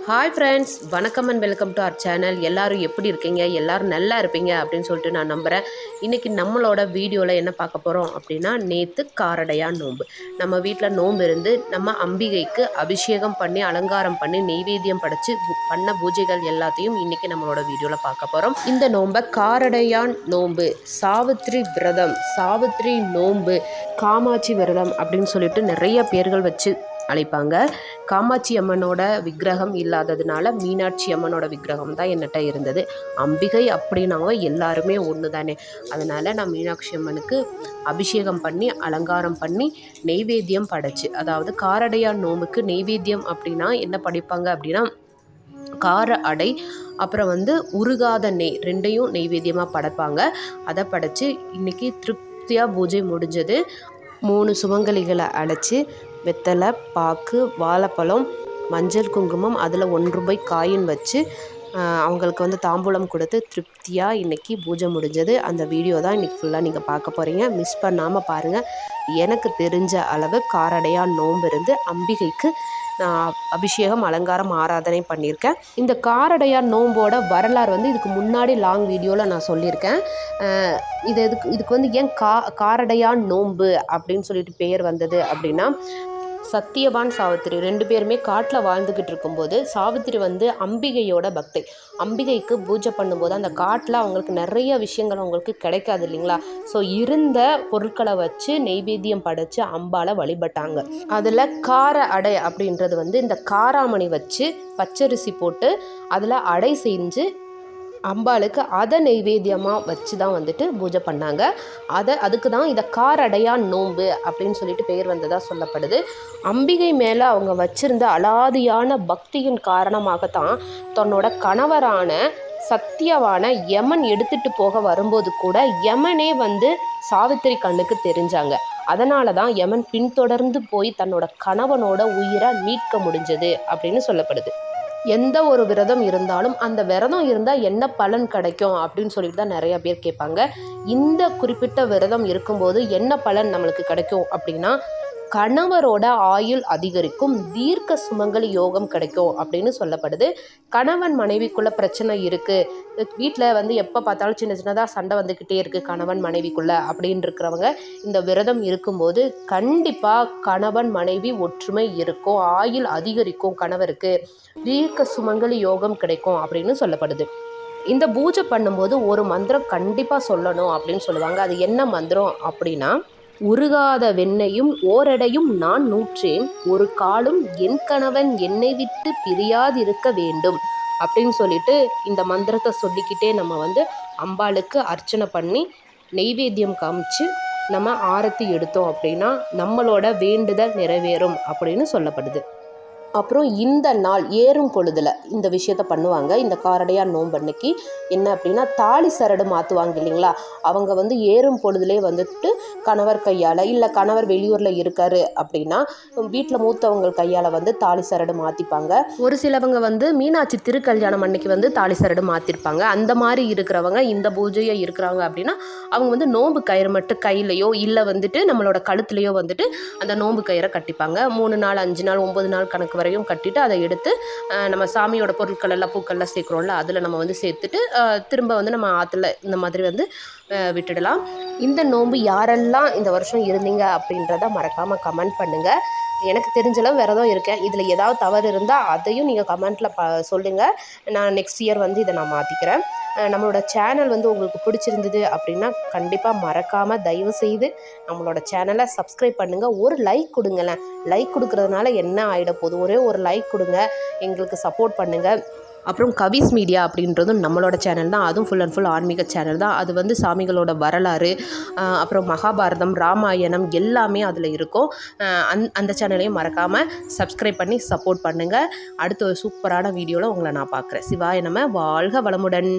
Hi friends, வணக்கம் and welcome to our channel. எல்லோரும் எப்படி இருக்கீங்க? எல்லோரும் நல்லா இருப்பீங்க அப்படின்னு சொல்லிட்டு நான் நம்புகிறேன். இன்றைக்கி நம்மளோட வீடியோவில் என்ன பார்க்க போகிறோம் அப்படின்னா, நேற்று காரடையான் நோன்பு. நம்ம வீட்டில் நோன்பு இருந்து நம்ம அம்பிகைக்கு அபிஷேகம் பண்ணி அலங்காரம் பண்ணி நெய்வேத்தியம் படைச்சு பண்ண பூஜைகள் எல்லாத்தையும் இன்றைக்கி நம்மளோட வீடியோவில் பார்க்க போகிறோம். இந்த நோன்பை காரடையான் நோன்பு, சாவித்திரி விரதம், சாவித்திரி நோன்பு, காமாட்சி விரதம் அப்படின்னு சொல்லிட்டு நிறைய பேர்கள் வச்சு அழைப்பாங்க. காமாட்சி அம்மனோட விக்கிரகம் இல்லாததுனால மீனாட்சி அம்மனோட விக்கிரகம் தான் என்கிட்ட இருந்தது. அம்பிகை அப்படின்னாவே எல்லாருமே ஒன்று தானே. அதனால் நான் மீனாட்சி அம்மனுக்கு அபிஷேகம் பண்ணி அலங்காரம் பண்ணி நெய்வேத்தியம் படைச்சு, அதாவது காரடையான் நோம்புக்கு நெய்வேத்தியம் அப்படின்னா என்ன படைப்பாங்க அப்படின்னா, கார அடை அப்புறம் உருகாத நெய் ரெண்டையும் நெய்வேத்தியமாக படைப்பாங்க. அதை படைச்சு இன்றைக்கி திருப்தியாக பூஜை முடிஞ்சது. 3 சுமங்கலிகளை அழைச்சி வெத்தலை, பாக்கு, வாழைப்பழம், மஞ்சள், குங்குமம், அதில் 1 ரூபாய் காயின் வச்சு அவங்களுக்கு தாம்பூலம் கொடுத்து திருப்தியாக இன்றைக்கி பூஜை முடிஞ்சது. அந்த வீடியோ தான் இன்றைக்கி ஃபுல்லாக நீங்கள் பார்க்க போகிறீங்க. மிஸ் பண்ணாமல் பாருங்கள். எனக்கு தெரிஞ்ச அளவு காரடையான் நோன்பு இருந்து அம்பிகைக்கு நான் அபிஷேகம், அலங்காரம், ஆராதனை பண்ணியிருக்கேன். இந்த காரடையான் நோம்போட வரலாறு இதுக்கு முன்னாடி லாங் வீடியோவில் நான் சொல்லியிருக்கேன். இதுக்கு ஏன் காரடையான் நோன்பு அப்படின்னு சொல்லிட்டு பேர் வந்தது அப்படின்னா, சத்தியவான் சாவித்திரி 2 பேருமே காட்டில் வாழ்ந்துக்கிட்டு இருக்கும்போது, சாவித்திரி அம்பிகையோட பக்தை. அம்பிகைக்கு பூஜை பண்ணும்போது அந்த காட்டில் அவங்களுக்கு நிறைய விஷயங்கள் அவங்களுக்கு கிடைக்காது இல்லைங்களா. ஸோ இருந்த பொருட்களை வச்சு நெய்வேத்தியம் படைச்சு அம்பாலை வழிபட்டாங்க. அதில் கார அடை அப்படின்றது இந்த காராமணி வச்சு பச்சரிசி போட்டு அதில் அடை செஞ்சு அம்பாளுக்கு அதை நெய்வேத்தியமாக வச்சு தான் பூஜை பண்ணாங்க. அதுக்கு தான் இதை காரடையான் நோன்பு அப்படின்னு சொல்லிட்டு பெயர் வந்ததாக சொல்லப்படுது. அம்பிகை மேலே அவங்க வச்சிருந்த அலாதியான பக்தியின் காரணமாகத்தான் தன்னோட கணவரான சத்தியவான யமன் எடுத்துட்டு போக வரும்போது கூட யமனே சாவித்திரி கண்ணுக்கு தெரிஞ்சாங்க. அதனால தான் யமன் பின்தொடர்ந்து போய் தன்னோட கணவனோட உயிரை மீட்க முடிஞ்சது அப்படின்னு சொல்லப்படுது. எந்த ஒரு விரதம் இருந்தாலும் அந்த விரதம் இருந்தால் என்ன பலன் கிடைக்கும் அப்படின்னு சொல்லிட்டு தான் நிறைய பேர் கேட்பாங்க. இந்த குறிப்பிட்ட விரதம் இருக்கும்போது என்ன பலன் நம்மளுக்கு கிடைக்கும் அப்படின்னா, கணவரோட ஆயுள் அதிகரிக்கும், தீர்க்க சுமங்கலி யோகம் கிடைக்கும் அப்படின்னு சொல்லப்படுது. கணவன் மனைவிக்குள்ள பிரச்சனை இருக்குது, வீட்டில் எப்போ பார்த்தாலும் சின்ன சின்னதாக சண்டை வந்துக்கிட்டே இருக்குது கணவன் மனைவிக்குள்ள அப்படின்னு இருக்கிறவங்க இந்த விரதம் இருக்கும்போது கண்டிப்பாக கணவன் மனைவி ஒற்றுமை இருக்கும், ஆயுள் அதிகரிக்கும், கணவருக்கு தீர்க்க சுமங்கலி யோகம் கிடைக்கும் அப்படின்னு சொல்லப்படுது. இந்த பூஜை பண்ணும்போது ஒரு மந்திரம் கண்டிப்பாக சொல்லணும் அப்படின்னு சொல்லுவாங்க. அது என்ன மந்திரம் அப்படின்னா, உருகாத வெண்ணையும் ஓரடையும் நான் நூற்றேன், ஒரு காலும் என் கணவன் என்னை விட்டு பிரியாதிருக்க வேண்டும் அப்படின்னு சொல்லிட்டு இந்த மந்திரத்தை சொல்லிக்கிட்டே நம்ம அம்பாளுக்கு அர்ச்சனை பண்ணி நெய்வேத்தியம் காமிச்சு நம்ம ஆரத்தி எடுத்தோம் அப்படின்னா நம்மளோட வேண்டுதல் நிறைவேறும் அப்படின்னு சொல்லப்படுது. அப்புறம் இந்த நாள் ஏறும் பொழுதில் இந்த விஷயத்த பண்ணுவாங்க. இந்த காரடையான் நோன்பு அன்னைக்கு என்ன அப்படின்னா, தாலி சரடு மாற்றுவாங்க இல்லைங்களா. அவங்க ஏறும் பொழுதுலே கணவர் கையால், இல்லை கணவர் வெளியூரில் இருக்காரு அப்படின்னா வீட்டில் மூத்தவங்க கையால் தாலி சரடு மாற்றிப்பாங்க. ஒரு சிலவங்க மீனாட்சி திருக்கல்யாணம் அன்னைக்கு தாலி சரடு மாற்றிருப்பாங்க. அந்த மாதிரி இருக்கிறவங்க இந்த பூஜையை இருக்கிறாங்க அப்படின்னா அவங்க நோன்பு கயிறு மட்டும் கையிலையோ இல்லை நம்மளோட கழுத்துலையோ அந்த நோன்பு கயிறை கட்டிப்பாங்க. 3 நாள் 5 நாள் 9 நாள் கணக்கு வரையும் கட்டிட்டு அதை எடுத்து நம்ம சாமியோட பொருட்கள் எல்லாம் பூக்கள்லாம் சேர்க்குறோம்ல, அதில் நம்ம சேர்த்துட்டு திரும்ப நம்ம ஆற்றுல இந்த மாதிரி விட்டுடலாம். இந்த நோன்பு யாரெல்லாம் இந்த வருஷம் இருந்தீங்க அப்படின்றத மறக்காமல் கமெண்ட் பண்ணுங்கள். எனக்கு தெரிஞ்சளவு விரதம் இருக்கேன். இதில் ஏதாவது தவறு இருந்தால் அதையும் நீங்கள் கமெண்ட்டில் சொல்லுங்கள். நான் நெக்ஸ்ட் இயர் இதை நான் மாற்றிக்கிறேன். நம்மளோட சேனல் உங்களுக்கு பிடிச்சிருந்தது அப்படின்னா கண்டிப்பாக மறக்காமல் தயவு செய்து நம்மளோட சேனலை சப்ஸ்கிரைப் பண்ணுங்கள். ஒரு லைக் கொடுங்களேன். லைக் கொடுக்குறதுனால என்ன ஆகிட போகுது, ஒரே ஒரு லைக் கொடுங்க, எங்களுக்கு சப்போர்ட் பண்ணுங்கள். அப்புறம் கவிஸ் மீடியா அப்படின்றதும் நம்மளோட சேனல் தான். அதுவும் ஃபுல் அண்ட் ஃபுல் ஆன்மீக சேனல் தான். அது சாமிகளோட வரலாறு, அப்புறம் மகாபாரதம், ராமாயணம் எல்லாமே அதில் இருக்கும். அந்த சேனலையும் மறக்காமல் சப்ஸ்கிரைப் பண்ணி சப்போர்ட் பண்ணுங்கள். அடுத்த ஒரு சூப்பரான வீடியோவில் உங்களை நான் பார்க்குறேன். சிவாய நம. வாழ்க வளமுடன்.